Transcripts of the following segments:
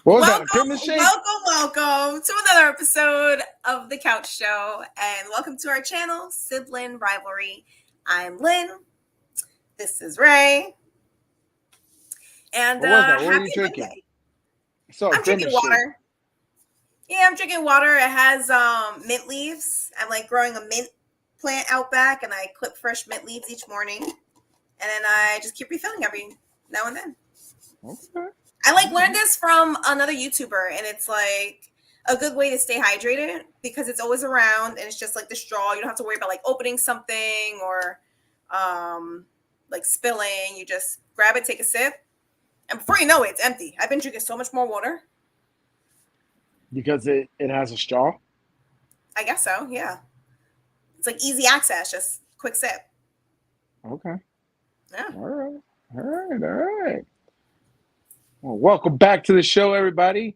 What was that? A Welcome, Christmas shake? welcome to another episode of The Couch Show, and welcome to our channel, Sibling Rivalry. I'm Lynn. This is Ray, and What was that? What were happy you drinking? Monday. So a I'm drinking Grimace shake. water. Yeah, I'm drinking water. It has mint leaves. I'm like growing a mint plant out back, and I clip fresh mint leaves each morning, and then I just keep refilling every now and then. Okay. I learned this from another YouTuber, and it's like a good way to stay hydrated because it's always around, and it's just like the straw. You don't have to worry about like opening something or like spilling. You just grab it, take a sip, and before you know it, it's empty. I've been drinking so much more water. Because it has a straw? I guess so, yeah. It's like easy access, just quick sip. Okay. Yeah. All right. Well, welcome back to the show, everybody.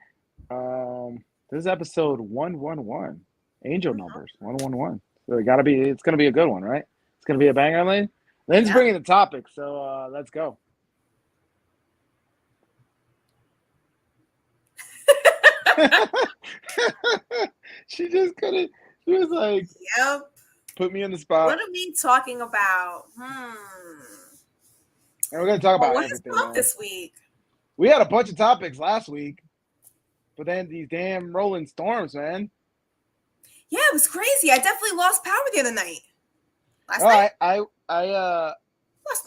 This is episode 111. Angel numbers, 111. So it's gonna be a good one, right? It's gonna be a banger, Lynn. Lynn's bringing the topic, so let's go. She just couldn't. She was like, "Yep, put me in the spot." What are we talking about? And we're gonna talk about everything. What this week? We had a bunch of topics last week, but then these damn rolling storms, man. Yeah, it was crazy. I definitely lost power the other night. Last night? Last night.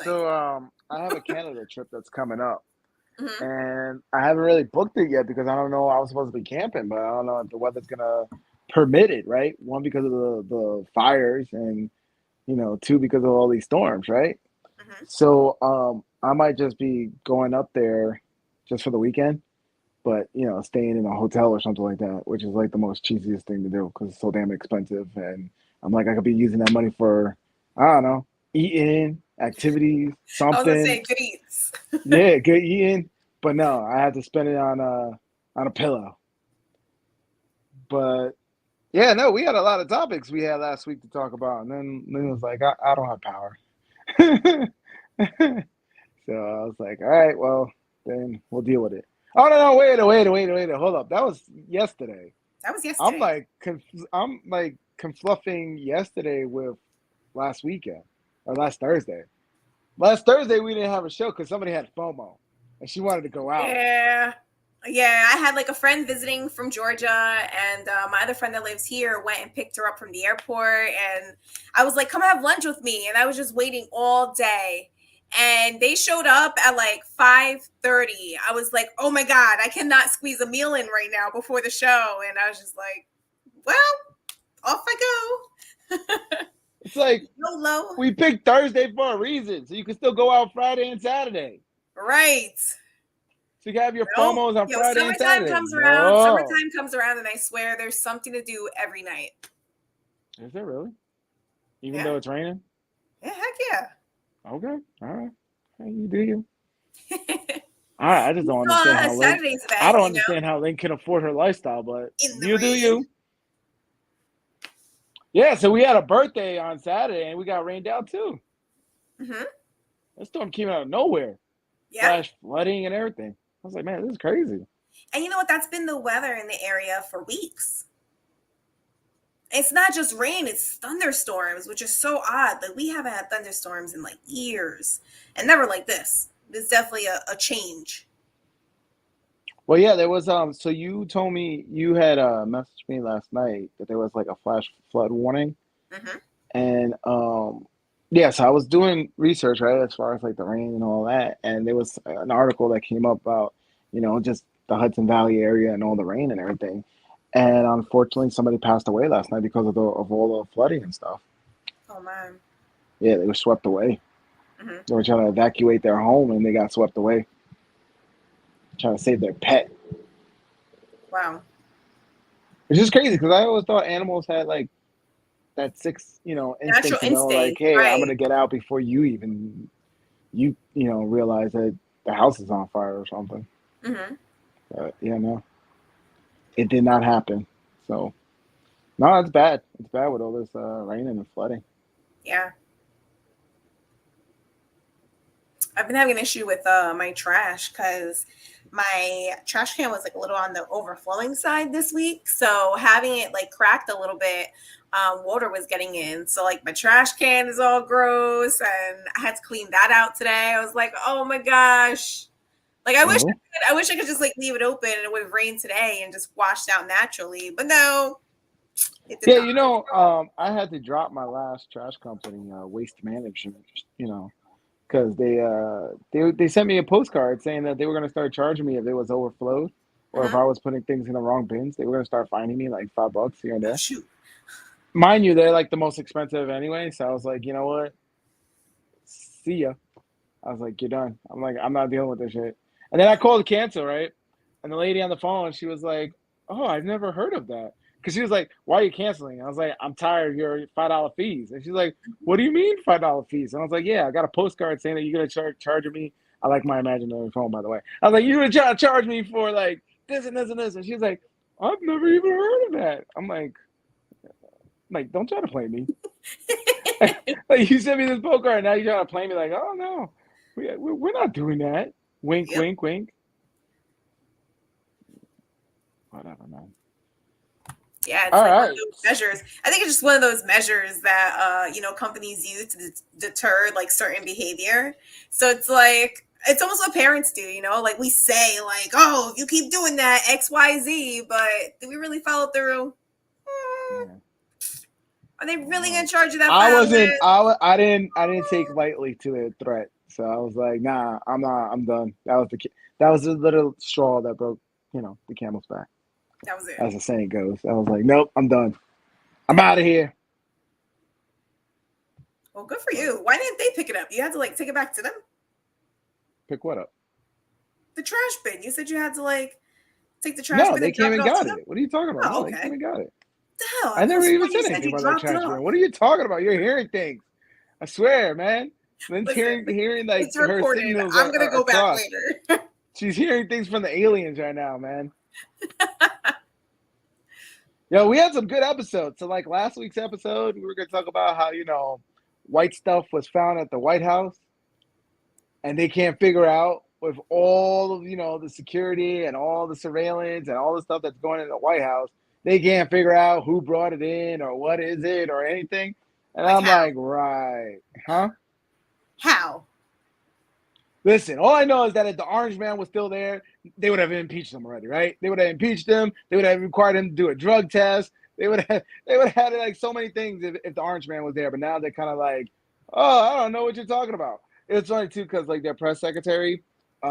So I have a Canada trip that's coming up. Mm-hmm. And I haven't really booked it yet because I don't know. I was supposed to be camping, but I don't know if the weather's gonna permit it, right? One, because of the fires, and two, because of all these storms, right? Mm-hmm. So I might just be going up there just for the weekend, but staying in a hotel or something like that, which is like the most cheesiest thing to do because it's so damn expensive. And I'm like, I could be using that money for, I don't know, eating, activities, something. I was gonna say good eats. Yeah, good eating. But no, I had to spend it on a pillow. But yeah, no, we had a lot of topics we had last week to talk about, and then Lynn was like, I don't have power. So I was like, all right, well, then we'll deal with it. Oh no, wait, hold up. That was yesterday. I'm like confluffing yesterday with last weekend or last Thursday. Last Thursday we didn't have a show because somebody had FOMO and she wanted to go out. Yeah. I had like a friend visiting from Georgia, and my other friend that lives here went and picked her up from the airport, and I was like, come have lunch with me, and I was just waiting all day. And they showed up at like 5:30. I was like, oh my God, I cannot squeeze a meal in right now before the show. And I was just like, well, off I go. It's like, YOLO. We picked Thursday for a reason, so you can still go out Friday and Saturday. Right. So you can have your FOMOs on Friday and Saturday. Summertime comes around, and I swear there's something to do every night. Is there really? Even though it's raining? Yeah, heck yeah. Okay, all right. Hey, you do you. All right, I just don't understand how Lynn. I don't understand how Lynn can afford her lifestyle, but you do you. Yeah, so we had a birthday on Saturday, and we got rained out too. Mm-hmm. That storm came out of nowhere. Yeah. Flash flooding and everything. I was like, man, this is crazy. And you know what? That's been the weather in the area for weeks. It's not just rain, it's thunderstorms, which is so odd. Like, we haven't had thunderstorms in like years, and never like this. There's definitely a change. Well, yeah, there was so you told me you had messaged me last night that there was like a flash flood warning. Mm-hmm. And yeah, so I was doing research, right, as far as like the rain and all that, and there was an article that came up about just the Hudson Valley area and all the rain and everything. And unfortunately, somebody passed away last night because of all the flooding and stuff. Oh, man. Yeah, they were swept away. Mm-hmm. They were trying to evacuate their home, and they got swept away. Trying to save their pet. Wow. Which is crazy, because I always thought animals had, like, that instinct to know, like, hey, right. I'm going to get out before you realize that the house is on fire or something. Mm-hmm. But, yeah, no. It did not happen. So, no, it's bad. It's bad with all this rain and flooding. Yeah. I've been having an issue with my trash because my trash can was like a little on the overflowing side this week. So having it like cracked a little bit, water was getting in. So like my trash can is all gross and I had to clean that out today. I was like, oh my gosh. Like I wish I could just like leave it open and it would have rained today and just washed out naturally. But no. Yeah, you know, I had to drop my last trash company, Waste Management, you know, because they sent me a postcard saying that they were going to start charging me if it was overflowed or if I was putting things in the wrong bins. They were going to start finding me like $5 here and there. Oh, shoot. Mind you, they're like the most expensive anyway. So I was like, you know what? See ya. I was like, you're done. I'm like, I'm not dealing with this shit. And then I called to cancel, right? And the lady on the phone, she was like, oh, I've never heard of that. Because she was like, why are you canceling? I was like, I'm tired of your $5 fees. And she's like, what do you mean $5 fees? And I was like, yeah, I got a postcard saying that you're going to charge me. I like my imaginary phone, by the way. I was like, you're going to charge me for like this and this and this. And she's like, I've never even heard of that. I'm like, don't try to play me. Like, you sent me this postcard, now you're trying to play me like, oh, no, we're not doing that. Wink, wink, wink. Whatever, man. Yeah, it's like one of those measures. I think it's just one of those measures that companies use to deter like certain behavior. So it's like it's almost what parents do, like we say like, oh, if you keep doing that XYZ, but do we really follow through? Are they really gonna charge you that? I didn't take lightly to the threat. So I was like, nah, I'm not. I'm done. That was the little straw that broke, the camel's back. That was it. As the saying goes. I was like, nope, I'm done. I'm out of here. Well, good for you. Why didn't they pick it up? You had to like take it back to them? Pick what up? The trash bin. You said you had to like take the trash bin. No, they came and got it. What are you talking about? Oh, no, they came and got it. The hell? I never even said anything about that trash bin. What are you talking about? You're hearing things. I swear, man. Lynn's hearing like it's her signals. I'm gonna go back later. She's hearing things from the aliens right now, man. Yo, we had some good episodes. So like last week's episode, we were going to talk about how, white stuff was found at the White House and they can't figure out with all of, the security and all the surveillance and all the stuff that's going in the White House, they can't figure out who brought it in or what is it or anything. And I'm like, right. Huh? How? Listen, all I know is that if the orange man was still there, they would have impeached him already, right? They would have impeached him. They would have required him to do a drug test. They would have had like so many things if the orange man was there. But now they're kind of like, oh, I don't know what you're talking about. It's funny too because like their press secretary, they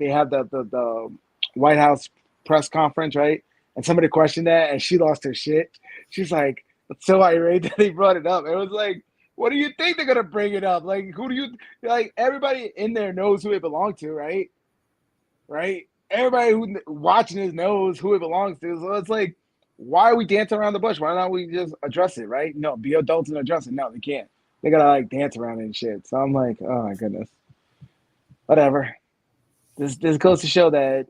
have the White House press conference, right? And somebody questioned that, and she lost her shit. She's like, so irate that they brought it up. It was like, what do you think they're gonna bring it up? Like, who do you like? Everybody in there knows who it belonged to, right? Right? Everybody who watching this knows who it belongs to. So it's like, why are we dancing around the bush? Why don't we just address it, right? No, be adults and address it. No, they can't. They gotta like dance around it and shit. So I'm like, oh my goodness. Whatever. This goes to show that,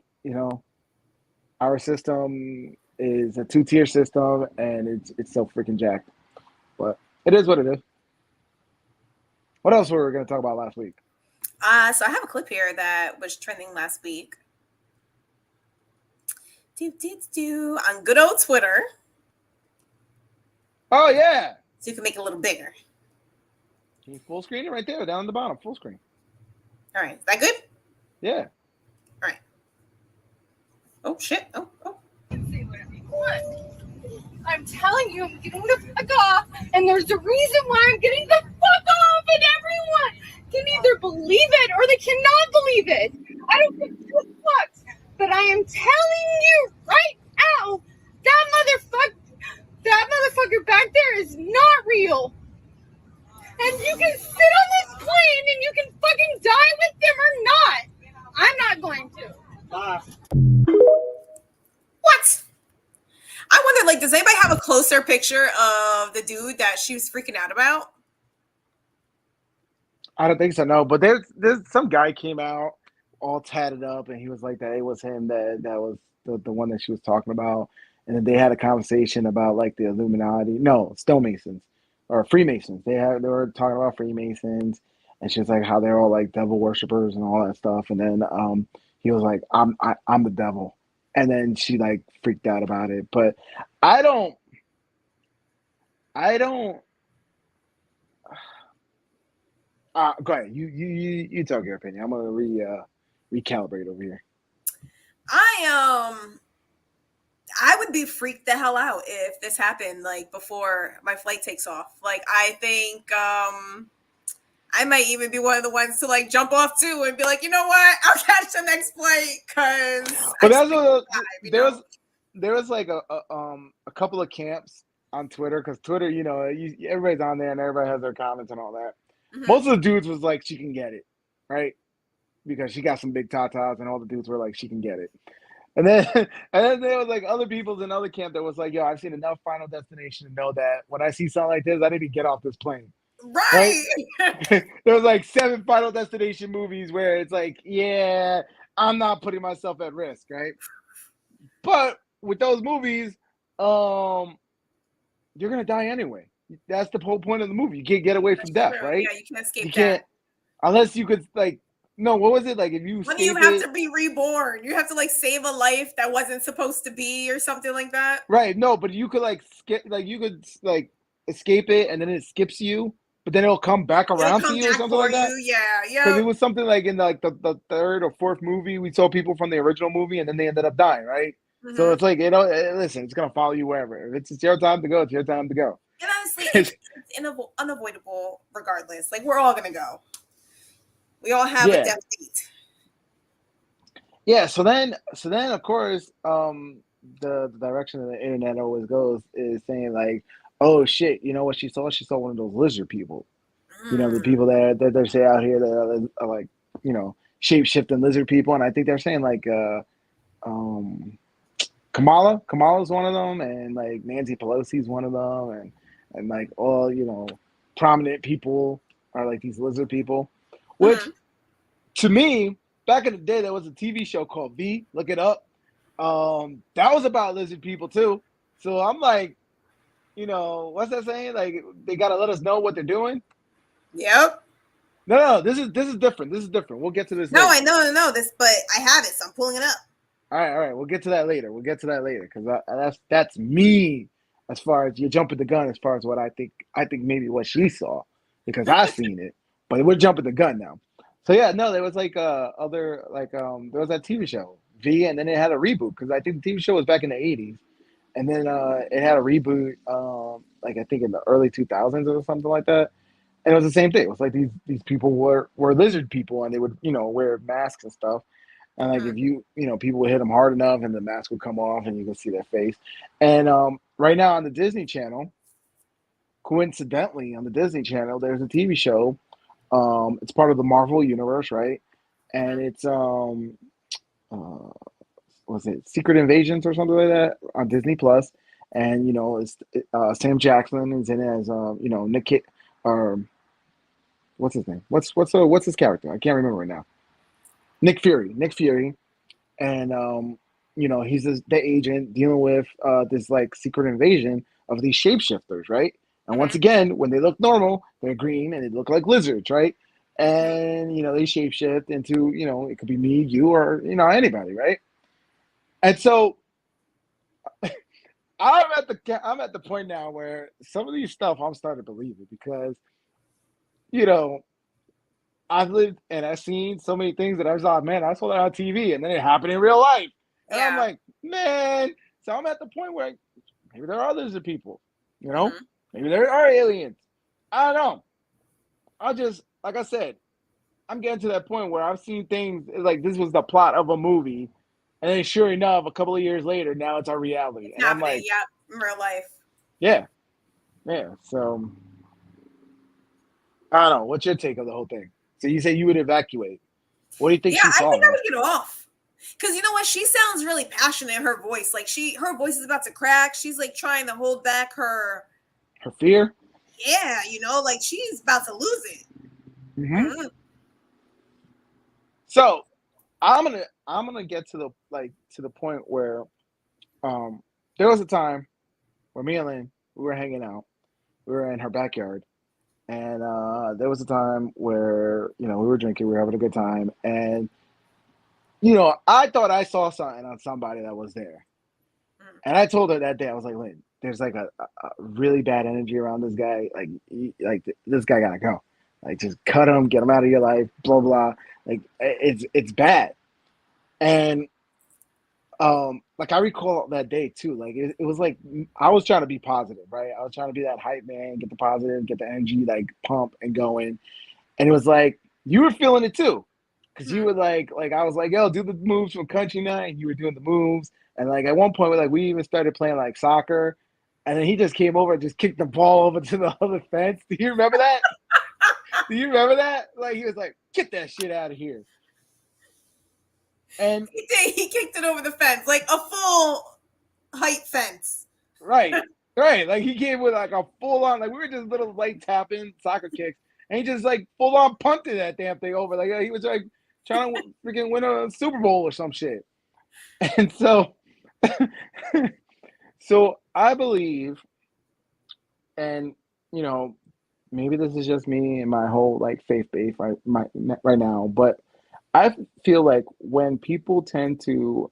our system is a 2-tier system and it's so freaking jacked. But it is what it is. What else were we going to talk about last week? So I have a clip here that was trending last week. On good old Twitter. Oh, yeah. So you can make it a little bigger. Can you full screen it right there, down the bottom, full screen. All right. Is that good? Yeah. All right. Oh, shit. Oh. What? I'm telling you, I'm getting the fuck off, and there's a reason why I'm getting the fuck off, and everyone can either believe it or they cannot believe it. I don't give two fucks, but I am telling you right now, that motherfucker back there is not real. And you can sit on this plane and you can fucking die with them or not. I'm not going to. What? I wonder, like, does anybody have a closer picture of the dude that she was freaking out about? I don't think so, no. But there's some guy came out all tatted up, and he was like that it was him that was the one that she was talking about. And then they had a conversation about like the Illuminati, no, stonemasons or Freemasons. They were talking about Freemasons, and she was like how they're all like devil worshippers and all that stuff. And then he was like, I'm the devil. And then she like freaked out about it. But I don't I don't go ahead. You talk your opinion. I'm gonna recalibrate over here. I would be freaked the hell out if this happened like before my flight takes off. Like I think I might even be one of the ones to like jump off too and be like, you know what, I'll catch the next flight because But that's what know? there was like a couple of camps on Twitter, because Twitter, everybody's on there and everybody has their comments and all that. Mhm. Most of the dudes was like, she can get it, right? Because she got some big tatas, and all the dudes were like, she can get it. And then there was like other people's in other camp that was like, yo, I've seen enough Final Destination to know that when I see something like this, I need to get off this plane. Right. There was like 7 Final Destination movies where it's like, yeah, I'm not putting myself at risk, right? But with those movies, you're gonna die anyway. That's the whole point of the movie. You can't get away from death, right? Yeah, you can't escape you can't, that. Unless you could like, no, what was it like? If you when you have to be reborn, you have to like save a life that wasn't supposed to be, or something like that. Right? No, but you could like skip, like you could like escape it, and then it skips you, but then it'll come back around to you or something like that. Yeah, yeah. Because it was something like in like the third or fourth movie, we saw people from the original movie, and then they ended up dying, right? Mm-hmm. So it's like, listen, it's gonna follow you wherever. If it's your time to go, it's your time to go. And honestly, it's unavoidable regardless. Like, we're all gonna go. We all have a death date. Yeah. So then of course, the direction that the internet always goes is saying like, oh shit, you know what she saw? She saw one of those lizard people. You know, the people that they say out here that are like, shape-shifting lizard people. And I think they're saying like Kamala's one of them, and like Nancy Pelosi's one of them, and like all, prominent people are like these lizard people. Which to me, back in the day, there was a TV show called V, look it up. That was about lizard people too. So I'm like, what's that saying? Like, they gotta let us know what they're doing. Yep. No, this is different. This is different. We'll get to this. No, later. I know this, but I have it, so I'm pulling it up. All right. We'll get to that later. Because that's me. As far as you're jumping the gun, as far as what I think maybe what she saw, because I seen it. But we're jumping the gun now. So yeah, no, there was like there was that TV show V, and then it had a reboot, because I think the TV show was back in the 80s, and then it had a reboot like I think in the early 2000s or something like that. And it was the same thing. It was like these people were lizard people, and they would, wear masks and stuff. And like if people would hit them hard enough, and the mask would come off, and you could see their face. And right now on the Disney Channel, coincidentally on the Disney Channel, there's a TV show. It's part of the Marvel universe, right? And it's was it Secret Invasions or something like that on Disney Plus. And it's Sam Jackson is in it as Nick or what's his name? What's his character? I can't remember right now. Nick Fury, and he's the agent dealing with this like secret invasion of these shapeshifters, right? And once again, when they look normal, they're green and they look like lizards, right? And they shapeshift into it could be me, you, or anybody, right? And so I'm at the point now where some of these stuff I'm starting to believe it, because I've lived and I've seen so many things that I was like, man, I saw that on TV, and then it happened in real life. And I'm like, man. So I'm at the point where maybe there are lizard people, maybe there are aliens. I don't know. Like I said, I'm getting to that point where I've seen things like this was the plot of a movie, and then sure enough, a couple of years later, now it's our reality. And I'm like, in real life. Yeah. So I don't know. What's your take on the whole thing? So you say you would evacuate. What do you think she saw? I think I would get off. Because you know what? She sounds really passionate in her voice. Like her voice is about to crack. She's like trying to hold back her fear. Yeah, like she's about to lose it. Mm-hmm. So I'm gonna get to the point where there was a time where me and Lynn, we were hanging out. We were in her backyard. And there was a time where, we were drinking, we were having a good time. And I thought I saw something on somebody that was there. And I told her that day, I was like, Lynn, there's like a really bad energy around this guy. Like this guy gotta go. Like, just cut him, get him out of your life, blah, blah. Like, it's bad. And, like, I recall that day too. Like, it was like, I was trying to be positive, right? I was trying to be that hype man, get the positive, get the energy, like, pump and going. And it was like, you were feeling it too. Cause you were like I was like, yo, do the moves from Country Night. You were doing the moves. And like at one point, we even started playing like soccer. And then he just came over and just kicked the ball over to the other fence. Do you remember that? Do you remember that? Like, he was like, get that shit out of here. And he did. He kicked it over the fence, like a full height fence. Right. Like, he came with like a full on, like, we were just little light tapping soccer kicks. And he just like full on punted that damn thing over. Like, he was like trying to freaking win a Super Bowl or some shit. And so, so I believe, and maybe this is just me and my whole like faith base right now, but I feel like when people tend to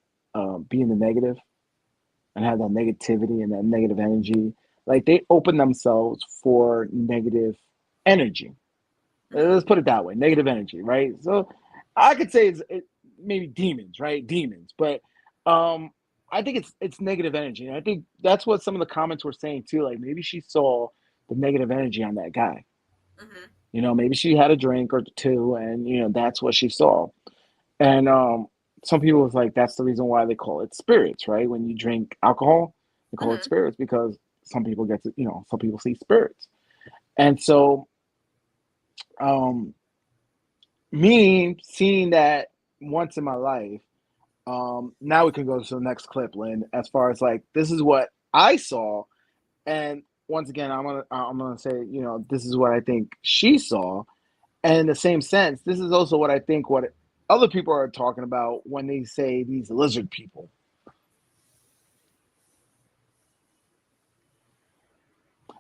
be in the negative and have that negativity and that negative energy, like, they open themselves for negative energy. Let's put it that way, negative energy, right? So I could say it maybe demons, right? Demons, but I think it's negative energy, and I think that's what some of the comments were saying too. Like, maybe she saw the negative energy on that guy. Maybe she had a drink or two, and that's what she saw. And some people was like, that's the reason why they call it spirits, right? When you drink alcohol, they call it spirits because some people some people see spirits, and so me seeing that once in my life, now we can go to the next clip, Lynn, as far as like, this is what I saw. And once again, I'm gonna say, this is what I think she saw. And in the same sense, this is also what I think what other people are talking about when they say these lizard people.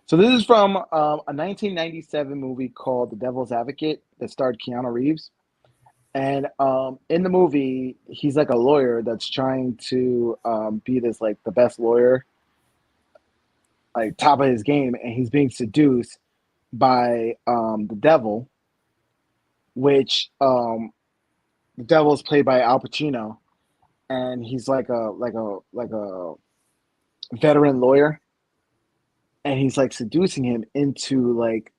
So this is from a 1997 movie called The Devil's Advocate that starred Keanu Reeves. And in the movie, he's like a lawyer that's trying to be this like the best lawyer, like top of his game, and he's being seduced by the devil, which the devil is played by Al Pacino, and he's like a veteran lawyer, and he's like seducing him into like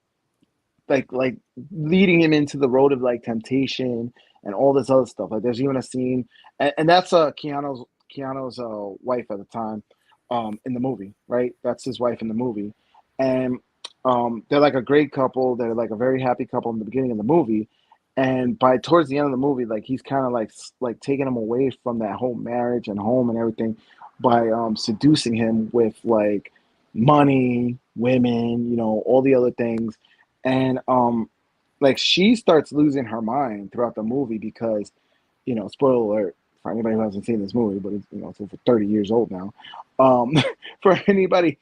leading him into the road of like temptation and all this other stuff. Like, there's even a scene, and that's Keanu's wife at the time, in the movie, right? That's his wife in the movie, and they're like a great couple. They're like a very happy couple in the beginning of the movie, and by towards the end of the movie, like, he's kind of like taking him away from that whole marriage and home and everything by seducing him with like money, women, all the other things. And like, she starts losing her mind throughout the movie because, spoiler alert for anybody who hasn't seen this movie, but it's over 30 years old now. For anybody,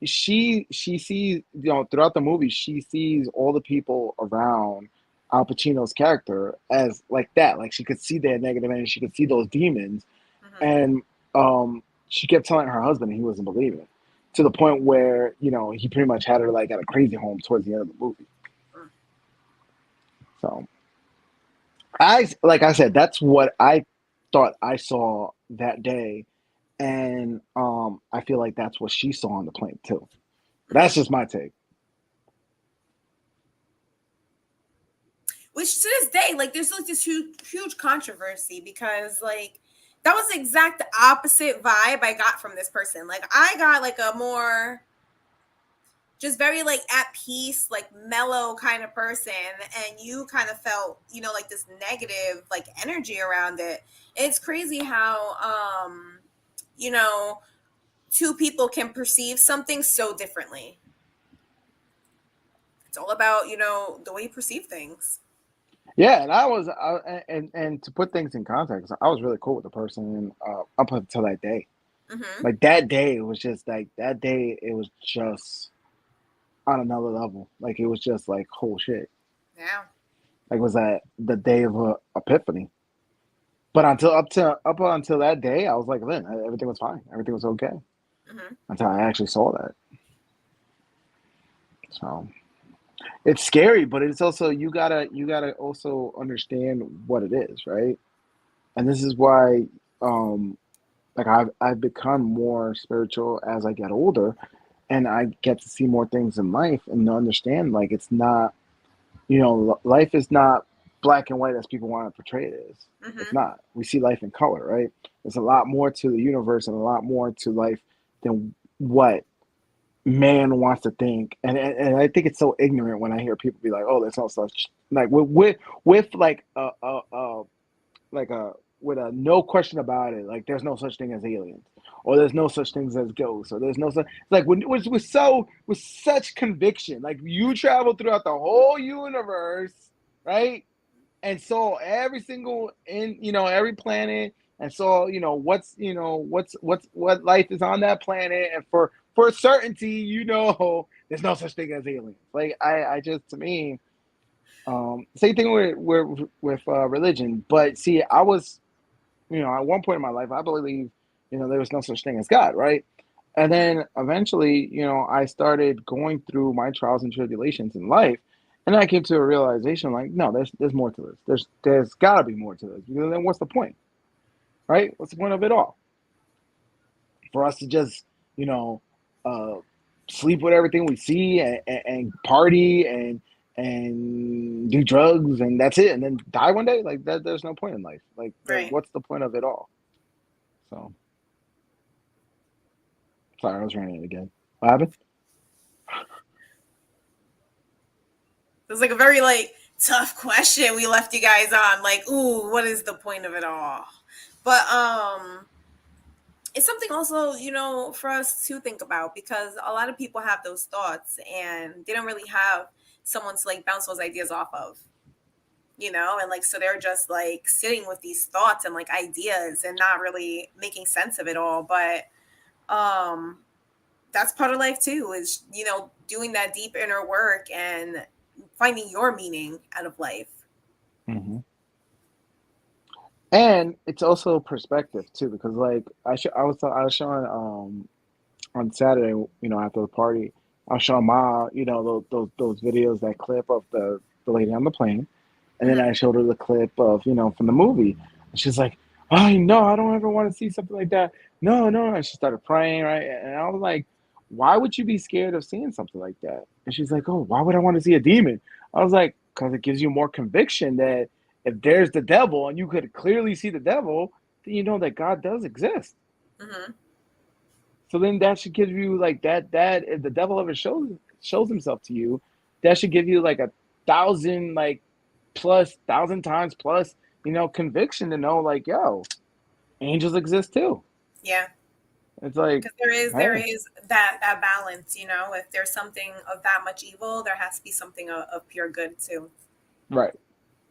she sees, throughout the movie, she sees all the people around Al Pacino's character as like that. Like, she could see their negative energy, she could see those demons, and she kept telling her husband, and he wasn't believing it, to the point where he pretty much had her like at a crazy home towards the end of the movie. So, like I said, that's what I thought I saw that day, and I feel like that's what she saw on the plane too. But that's just my take. Which to this day, like, there's like this huge controversy because like that was the exact opposite vibe I got from this person. Like, I got like a more just very like at peace, like mellow kind of person, and you kind of felt, like this negative like energy around it. It's crazy how two people can perceive something so differently. It's all about, the way you perceive things. Yeah, and to put things in context, I was really cool with the person up until that day. Like, that day, it was just like that day. It was just on another level. Like, it was just like, whole shit. Yeah. Like, was that the day of epiphany? But up until that day, I was like, Lynn, everything was fine. Everything was okay Mm-hmm. until I actually saw that. So it's scary, but it's also you gotta also understand what it is, right? And this is why, um, like I've become more spiritual as I get older, and I get to see more things in life and to understand like it's not, life is not black and white as people want to portray it as. It's Mm-hmm. not. We see life in color, right? There's a lot more to the universe and a lot more to life than what man wants to think. And I think it's so ignorant when I hear people be like, "Oh, there's no such like with like like a with a no question about it, like there's no such thing as aliens, or there's no such things as ghosts, or there's no such like when with such conviction, like you travel throughout the whole universe, right? And saw every single every planet, and saw what life is on that planet, and for certainty, there's no such thing as aliens. Like I just to me, same thing with religion. But see, I was, at one point in my life, I believe, there was no such thing as God, right? And Mm-hmm. then eventually, I started going through my trials and tribulations in life, and I came to a realization, like, no, there's more to this. There's got to be more to this. Because then what's the point, right? What's the point of it all? For us to just, you know, uh, sleep with everything we see, and party and do drugs, and that's it, and then die one day, like that. There's no point in life. Like, Right. what's the point of it all? So sorry, I was ranting again. What happened? It was like a very like tough question we left you guys on. Like, ooh, what is the point of it all? But it's something also, for us to think about, because a lot of people have those thoughts and they don't really have someone to like bounce those ideas off of, and like so they're just like sitting with these thoughts and like ideas and not really making sense of it all. But um that's part of life too, is doing that deep inner work and finding your meaning out of life. Hmm. And it's also perspective too, because like I was showing on Saturday, after the party, I was showing Ma, those videos, that clip of the lady on the plane, and then Hmm. I showed her the clip of, from the movie. And she's like, "Oh no, I don't ever want to see something like that. No, no." And she started praying, right? And I was like, "Why would you be scared of seeing something like that?" And she's like, "Oh, why would I want to see a demon?" I was like, "Because it gives you more conviction that if there's the devil and you could clearly see the devil, then you know that God does exist. Hmm. So then that should give you like that if the devil ever shows himself to you, that should give you like a thousand like plus thousand times plus, conviction to know like, yo, angels exist too. Yeah, It's like, because there hey, is that balance. If there's something of that much evil, there has to be something of pure good too. right,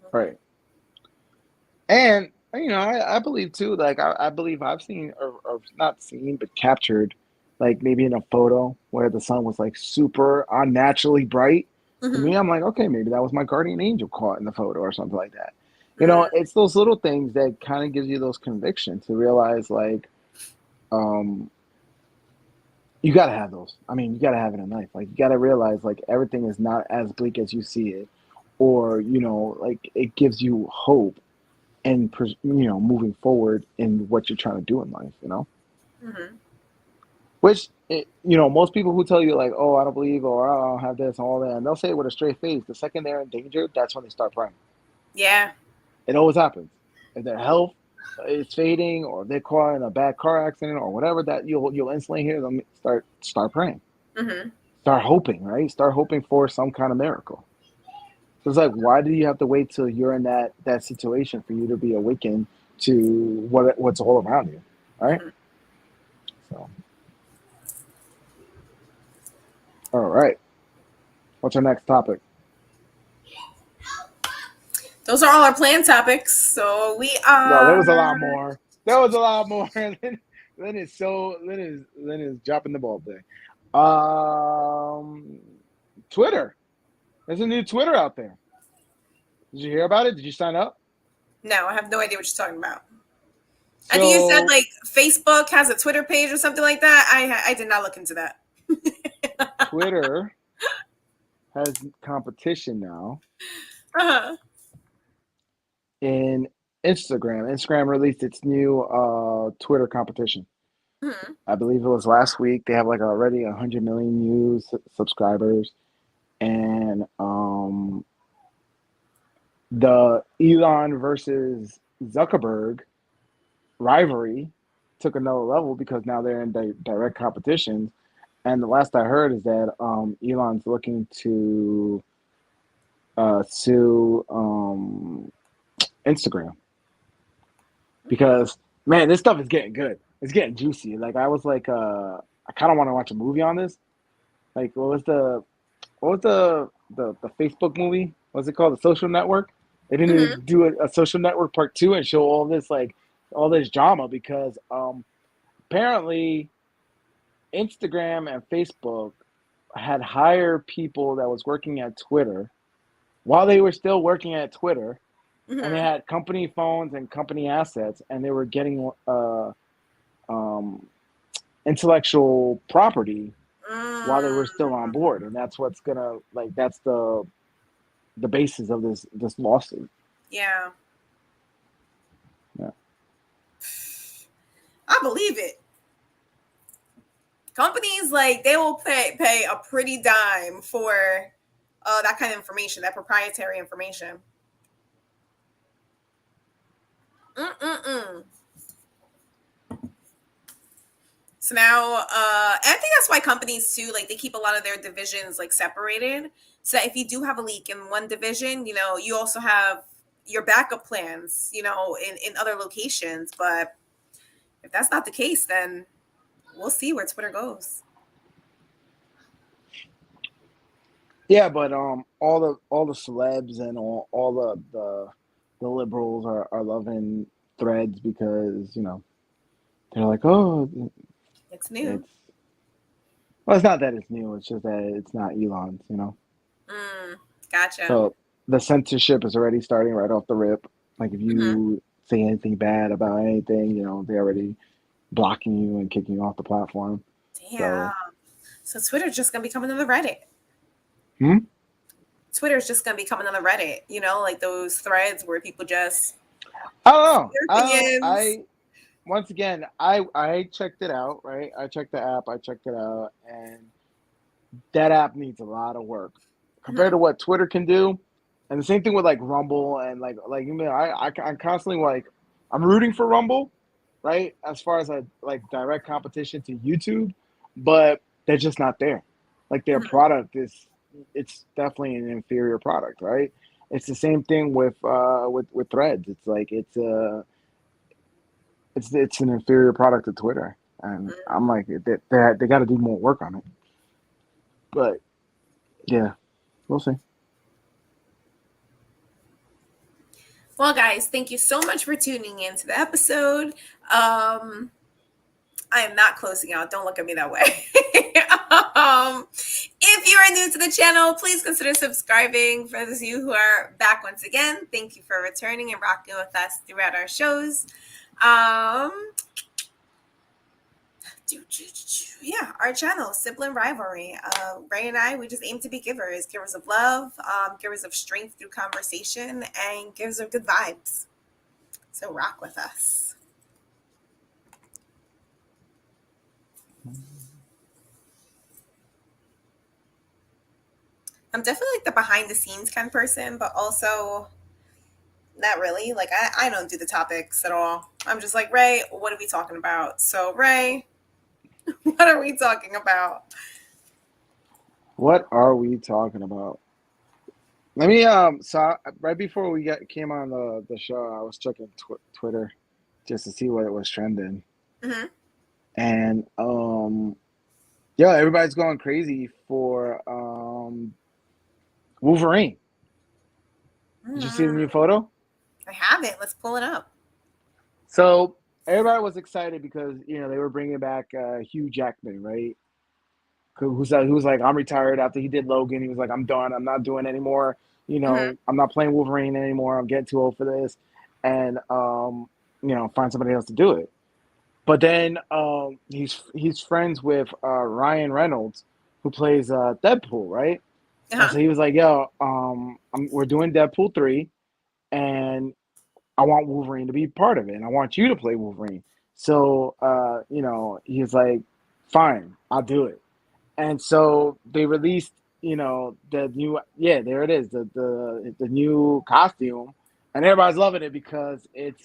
Hmm. right. And I believe too, like I believe I've seen or not seen but captured, like maybe in a photo where the sun was like super unnaturally bright. To Hmm. me, I'm like, okay, maybe that was my guardian angel caught in the photo or something like that. Hmm. It's those little things that kind of gives you those convictions to realize like, um, you gotta have those. I mean, you gotta have it in life. Like you gotta realize like everything is not as bleak as you see it, or like it gives you hope and moving forward in what you're trying to do in life. Hmm. Which most people who tell you like, oh, I don't believe, or I don't have this and all that, and they'll say it with a straight face. The second they're in danger, that's when they start praying. Yeah. It always happens. If their health is fading, or if they're caught in a bad car accident or whatever, that you'll instantly hear them start praying, Hmm. start hoping, right? Start hoping for some kind of miracle. So it's like, why do you have to wait till you're in that situation for you to be awakened to what's all around you, right? Hmm. So, all right. What's our next topic? Those are all our planned topics. So we No, there are. was a lot more. There was a lot more. Lynn is dropping the ball today. Um, Twitter. There's a new Twitter out there. Did you hear about it? Did you sign up? No, I have no idea what you're talking about. I think you said So like Facebook has a Twitter page or something like that. I did not look into that. Twitter has competition now Uh-huh. in Instagram. Instagram released its new Twitter competition. Mhm. I believe it was last week. They have like already 100 million new subscribers, and the Elon versus Zuckerberg rivalry took another level because now they're in direct competition. And the last I heard is that Elon's looking to sue Instagram because man, this stuff is getting good. It's getting juicy. Like I was like, I kind of want to watch a movie on this. Like, what was the Facebook movie? What's it called? The Social Network. They Mhm. didn't do a Social Network Part Two and show all this drama because apparently Instagram and Facebook had hired people that was working at Twitter while they were still working at Twitter, and they Mhm. had company phones and company assets, and they were getting um, intellectual property while they were still on Mm. board, and that's what's gonna like that's the basis of this lawsuit. Yeah, Yeah. I believe it. Companies like they will pay a pretty dime for that kind of information, that proprietary information. Mm-mm-mm. So now, and I think that's why companies too, like they keep a lot of their divisions like separated, so that if you do have a leak in one division, you also have your backup plans, in other locations. But if that's not the case, then we'll see where Twitter goes. Yeah, but all the celebs and all the liberals are loving Threads because they're like, oh, It's new. it's well, it's not that it's new, it's just that it's not Elon's. Mm, gotcha. So the censorship is already starting right off the rip. Like if Hmm. you say anything bad about anything, they're already blocking you and kicking you off the platform. Damn. So, So Twitter's just gonna become another Reddit. hmm? Twitter's just gonna become another Reddit. Like those threads where people just I don't know. their I don't. opinions. Once again, I checked it out. Right, I checked the app. I checked it out, and that app needs a lot of work compared Hmm. to what Twitter can do. And the same thing with like Rumble and I'm constantly like I'm rooting for Rumble, right? As far as a like direct competition to YouTube, but they're just not there. Like their Hmm. product is it's definitely an inferior product, right? It's the same thing with Threads. It's like it's an inferior product to Twitter, and I'm like they got to do more work on it. But yeah, we'll see. Well, guys, thank you so much for tuning in to the episode. Um, I am not closing out. Don't look at me that way. If you are new to the channel, please consider subscribing. For those of you who are back once again, thank you for returning and rocking with us throughout our shows. Um, yeah, our channel, Sibling Rivalry. Ray and I, we just aim to be givers of love, givers of strength through conversation, and givers of good vibes. So rock with us. I'm definitely like the behind the scenes kind of person, but also not really. Like I don't do the topics at all. I'm just like, Ray, what are we talking about? So Ray, what are we talking about? What are we talking about? Let me right before came on the show, I was checking Twitter just to see what it was trending, Mm-hmm. and yeah, everybody's going crazy for Wolverine. Did you see the new Mm-hmm. photo? I have it. Let's pull it up. So everybody was excited because they were bringing back Hugh Jackman, right? Who's like, I'm retired after he did Logan. He was like, I'm done. I'm not doing anymore. Mm-hmm. I'm not playing Wolverine anymore. I'm getting too old for this. and find somebody else to do it. But then he's friends with Ryan Reynolds, who plays Deadpool, right? And Uh-huh. so he was like, "Yo, we're doing Deadpool 3, and I want Wolverine to be part of it, and I want you to play Wolverine." So he's like, "Fine, I'll do it." And so they released, the new, yeah, there it is, the new costume, and everybody's loving it because it's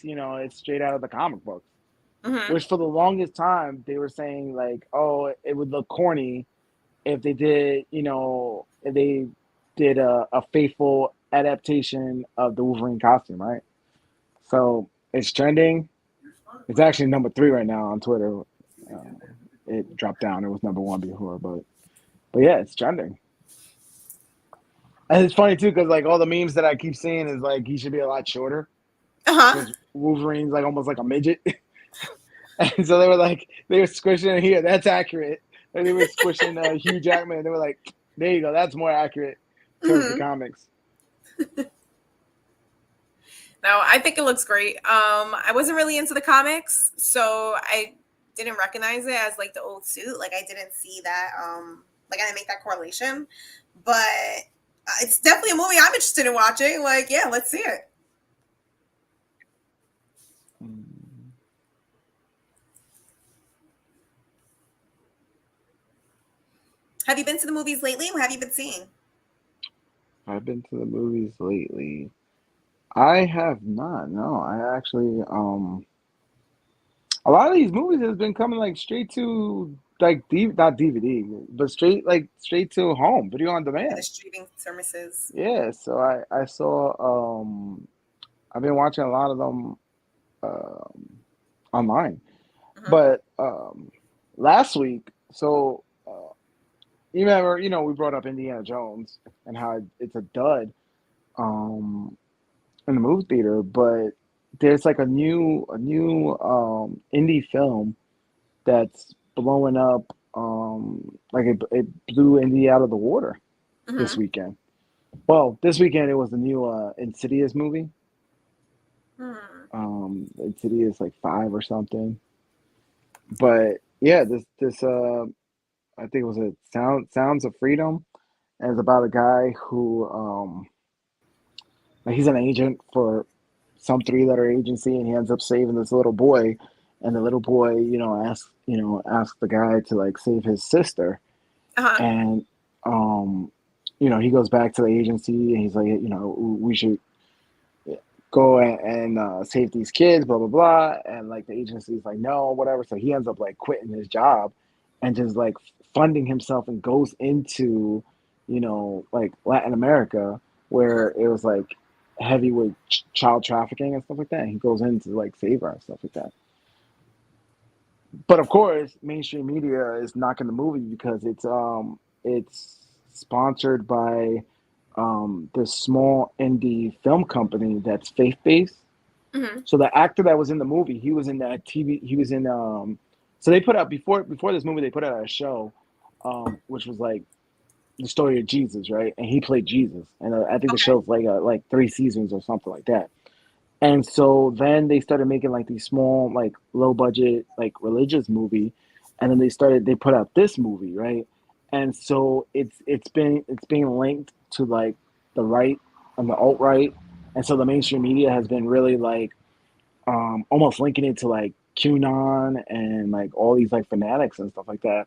straight out of the comic books. Mm-hmm. Which for the longest time they were saying like, oh, it would look corny if they did, if they did a faithful adaptation of the Wolverine costume, right? So it's trending. It's actually number 3 right now on Twitter. It dropped down. It was number 1 before, but yeah, it's trending. And it's funny too because like all the memes that I keep seeing is like he should be a lot shorter Uh-huh. because Wolverine's like almost like a midget. And so they were squishing it here. That's accurate. And they were squishing Hugh Jackman. They were like, there you go. That's more accurate towards the Mm-hmm. comics. No, I think it looks great. I wasn't really into the comics, so I didn't recognize it as like the old suit. Like I didn't see that. Like I didn't make that correlation. But it's definitely a movie I'm interested in watching. Like, yeah, let's see it. Have you been to the movies lately? What have you been seeing? I've been to the movies lately. I have not. No, I actually a lot of these movies has been coming like straight to like not DVD, but straight to home, video on Yeah, the demand. streaming services. Yeah, so I saw I've been watching a lot of them online. Mm-hmm. But last week, so you remember, we brought up Indiana Jones and how it's a dud um, in the movie theater, but there's like a new indie film that's blowing up. Like it blew Indy out of the water this Mm-hmm. weekend. Well, this weekend it was the new Insidious movie. Hmm. Insidious like 5 or something. But yeah, this I think it was a Sounds of Freedom, and it's about a guy who like he's an agent for some 3-letter agency, and he ends up saving this little boy, and the little boy, asks the guy to like save his sister, Uh-huh. and um, he goes back to the agency, and he's like, we should go and save these kids, blah blah blah, and like the agency's like no, whatever. So he ends up like quitting his job and just like funding himself and goes into, like Latin America where it was like heavy with child trafficking and stuff like that. And he goes in to like save her and stuff like that. But of course, mainstream media is knocking the movie because it's sponsored by this small indie film company that's faith based. Mm-hmm. So the actor that was in the movie, he was in that TV. He was in. So they put out before this movie, they put out a show, which was like the story of Jesus, right? And he played Jesus, and I think the Okay. show's like 3 seasons or something like that. And so then they started making like these small, like low budget, like religious movie, and then they put out this movie, right? And so it's being linked to like the right and the alt right, and so the mainstream media has been really like almost linking it to like QAnon and like all these like fanatics and stuff like that.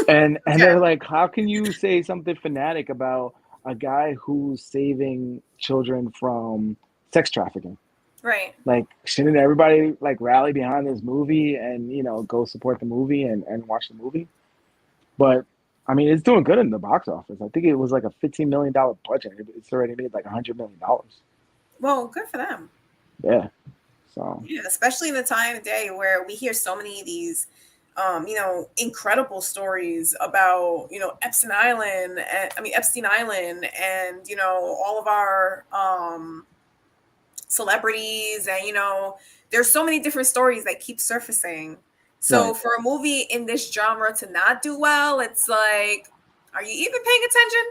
And Okay. they're like, how can you say something fanatic about a guy who's saving children from sex trafficking? Right. Like, shouldn't everybody like rally behind this movie and go support the movie and watch the movie? But I mean, it's doing good in the box office. I think it was like a $15 million budget. It's already made like $100 million. Well, good for them. Yeah. So Yeah, especially in the time of day where we hear so many of these, incredible stories about, Epstein Island, and all of our celebrities, and there's so many different stories that keep surfacing. So right, for a movie in this genre to not do well, it's like, are you even paying attention?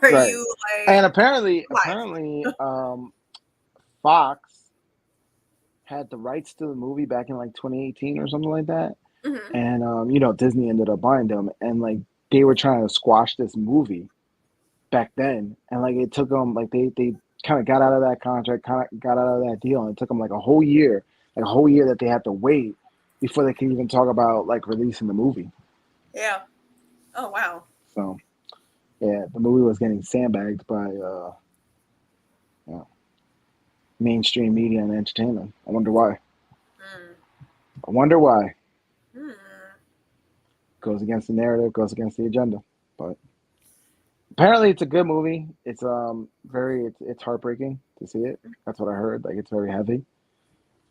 Are right. you And like apparently, live? Fox had the rights to the movie back in like 2018 or something like that. Hmm. And Disney ended up buying them, and like they were trying to squash this movie back then, and like it took them like they kind of got out of that contract, kind of got out of that deal, and it took them like a whole year that they had to wait before they could even talk about like releasing the movie. Yeah. Oh wow. So yeah, the movie was getting sandbagged by you know, mainstream media and entertainment. I wonder why. Mm. I wonder why. Mm. Goes against the narrative, goes against the agenda, but apparently it's a good movie. It's it's heartbreaking to see it. That's what I heard. Like it's very heavy.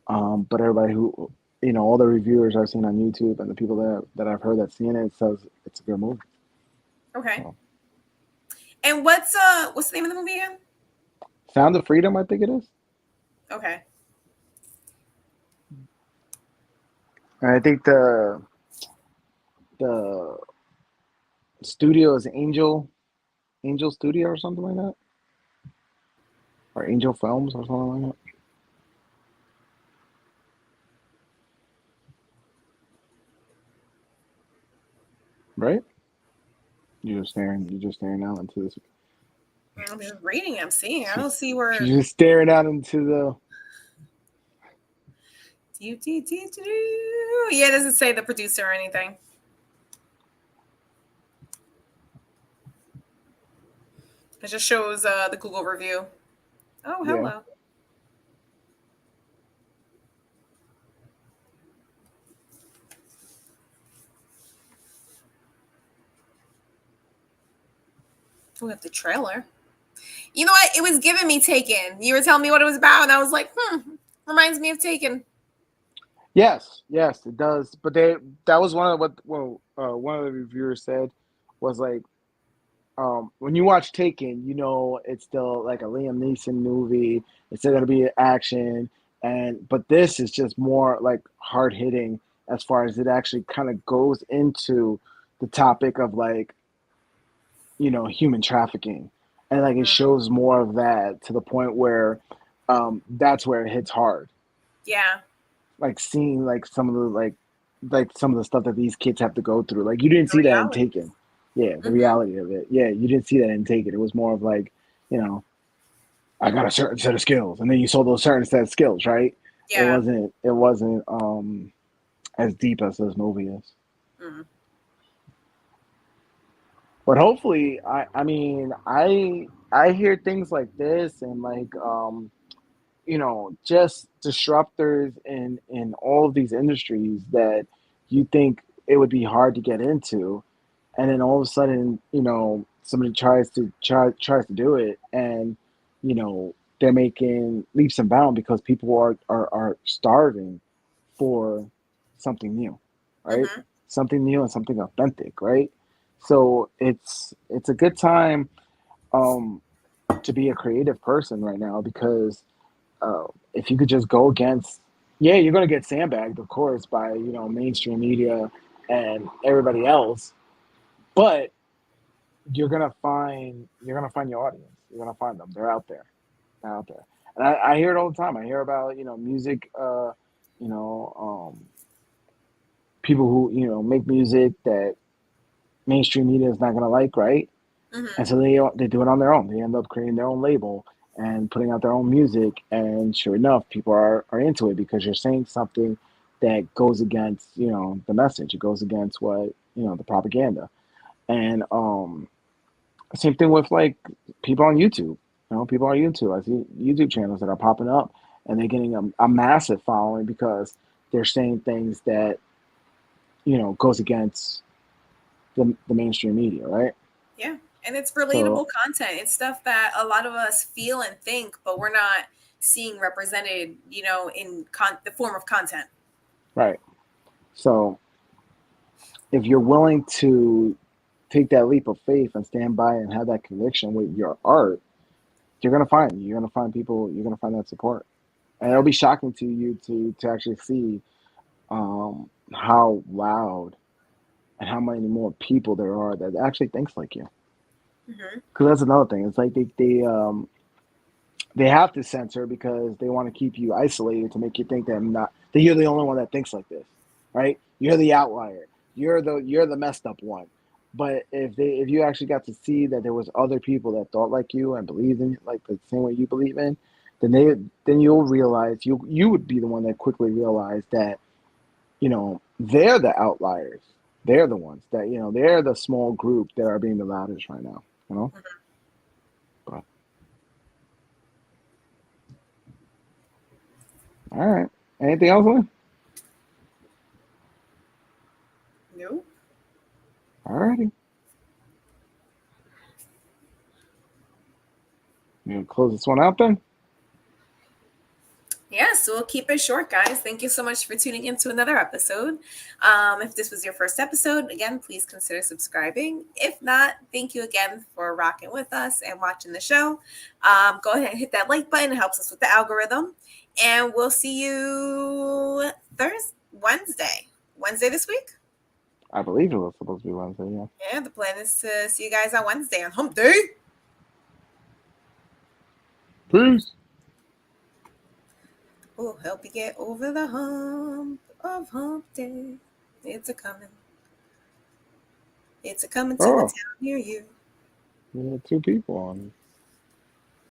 But everybody who all the reviewers I've seen on YouTube and the people that I've heard that's seen it says it's a good movie. Okay. So, And what's the name of the movie again? Sound of Freedom, I think it is. Okay. And I think the studio is Angel Studio or something like that, or Angel Films or something like that. Right? You're just staring out into this. I'm just reading. I'm seeing. I don't see where. She's just staring out into the. Yeah, it doesn't say the producer or anything. It just shows the Google review. Oh, hello. Yeah. We have the trailer. You know what? It was giving me Taken. You were telling me what it was about, and I was like, reminds me of Taken. Yes, it does. But that was one of one of the reviewers said was like, when you watch Taken, it's still like a Liam Neeson movie. It's still gonna be action, but this is just more like hard hitting as far as it actually kind of goes into the topic of like human trafficking, and like it shows more of that to the point where that's where it hits hard. Yeah. Like seeing like some of the like some of the stuff that these kids have to go through. Like you didn't The see that in reality. Taken. Yeah, the reality of it. Yeah, you didn't see that in Taken. It was more of like, I got a certain set of skills, and then you saw those certain set of skills, right? Yeah. It wasn't as deep as this movie is. Mm-hmm. But hopefully, I mean, I hear things like this and like just disruptors in all of these industries that you think it would be hard to get into, and then all of a sudden, somebody tries to do it, and they're making leaps and bounds because people are starving for something new, right? Mm-hmm. Something new and something authentic, right? So it's a good time to be a creative person right now because if you could just go against, yeah, you're going to get sandbagged, of course, by mainstream media and everybody else, but you're gonna find your audience. You're gonna find them. They're out there. They're out there, and I hear it all the time. I hear about music, you know, people who make music that mainstream media is not gonna like, right? Mm-hmm. And so they do it on their own. They end up creating their own label and putting out their own music. And sure enough, people are into it because you're saying something that goes against the message. It goes against what the propaganda. And same thing with like people on YouTube. People on YouTube. I see YouTube channels that are popping up, and they're getting a massive following because they're saying things that goes against the mainstream media, right? Yeah. And it's So relatable content. It's stuff that a lot of us feel and think, but we're not seeing represented, in the form of content. right. So if you're willing to take that leap of faith and stand by and have that conviction with your art, you're gonna find people, you're gonna find that support, and it'll be shocking to you to actually see how loud and how many more people there are that actually thinks like you. Mm-hmm. Because that's another thing. It's like they have to censor because they want to keep you isolated to make you think that you're the only one that thinks like this, right? You're the outlier. You're the messed up one. But if you actually got to see that there was other people that thought like you and believed in like the same way you believe in, then you'll realize you would be the one that quickly realized that, they're the outliers. They're the ones that, they're the small group that are being the loudest right now, But, all right. Anything else, Lynn? No. All righty. You gonna close this one out then? Yeah, so we'll keep it short, guys. Thank you so much for tuning in to another episode. If this was your first episode, again, please consider subscribing. If not, thank you again for rocking with us and watching the show. Go ahead and hit that like button. It helps us with the algorithm. And we'll see you Wednesday this week. I believe it was supposed to be Wednesday, yeah. Yeah, the plan is to see you guys on Wednesday on Hump Day. Peace. Oh, help you get over the hump of Hump Day. It's a coming. It's a coming to a town near you. We had 2 people on.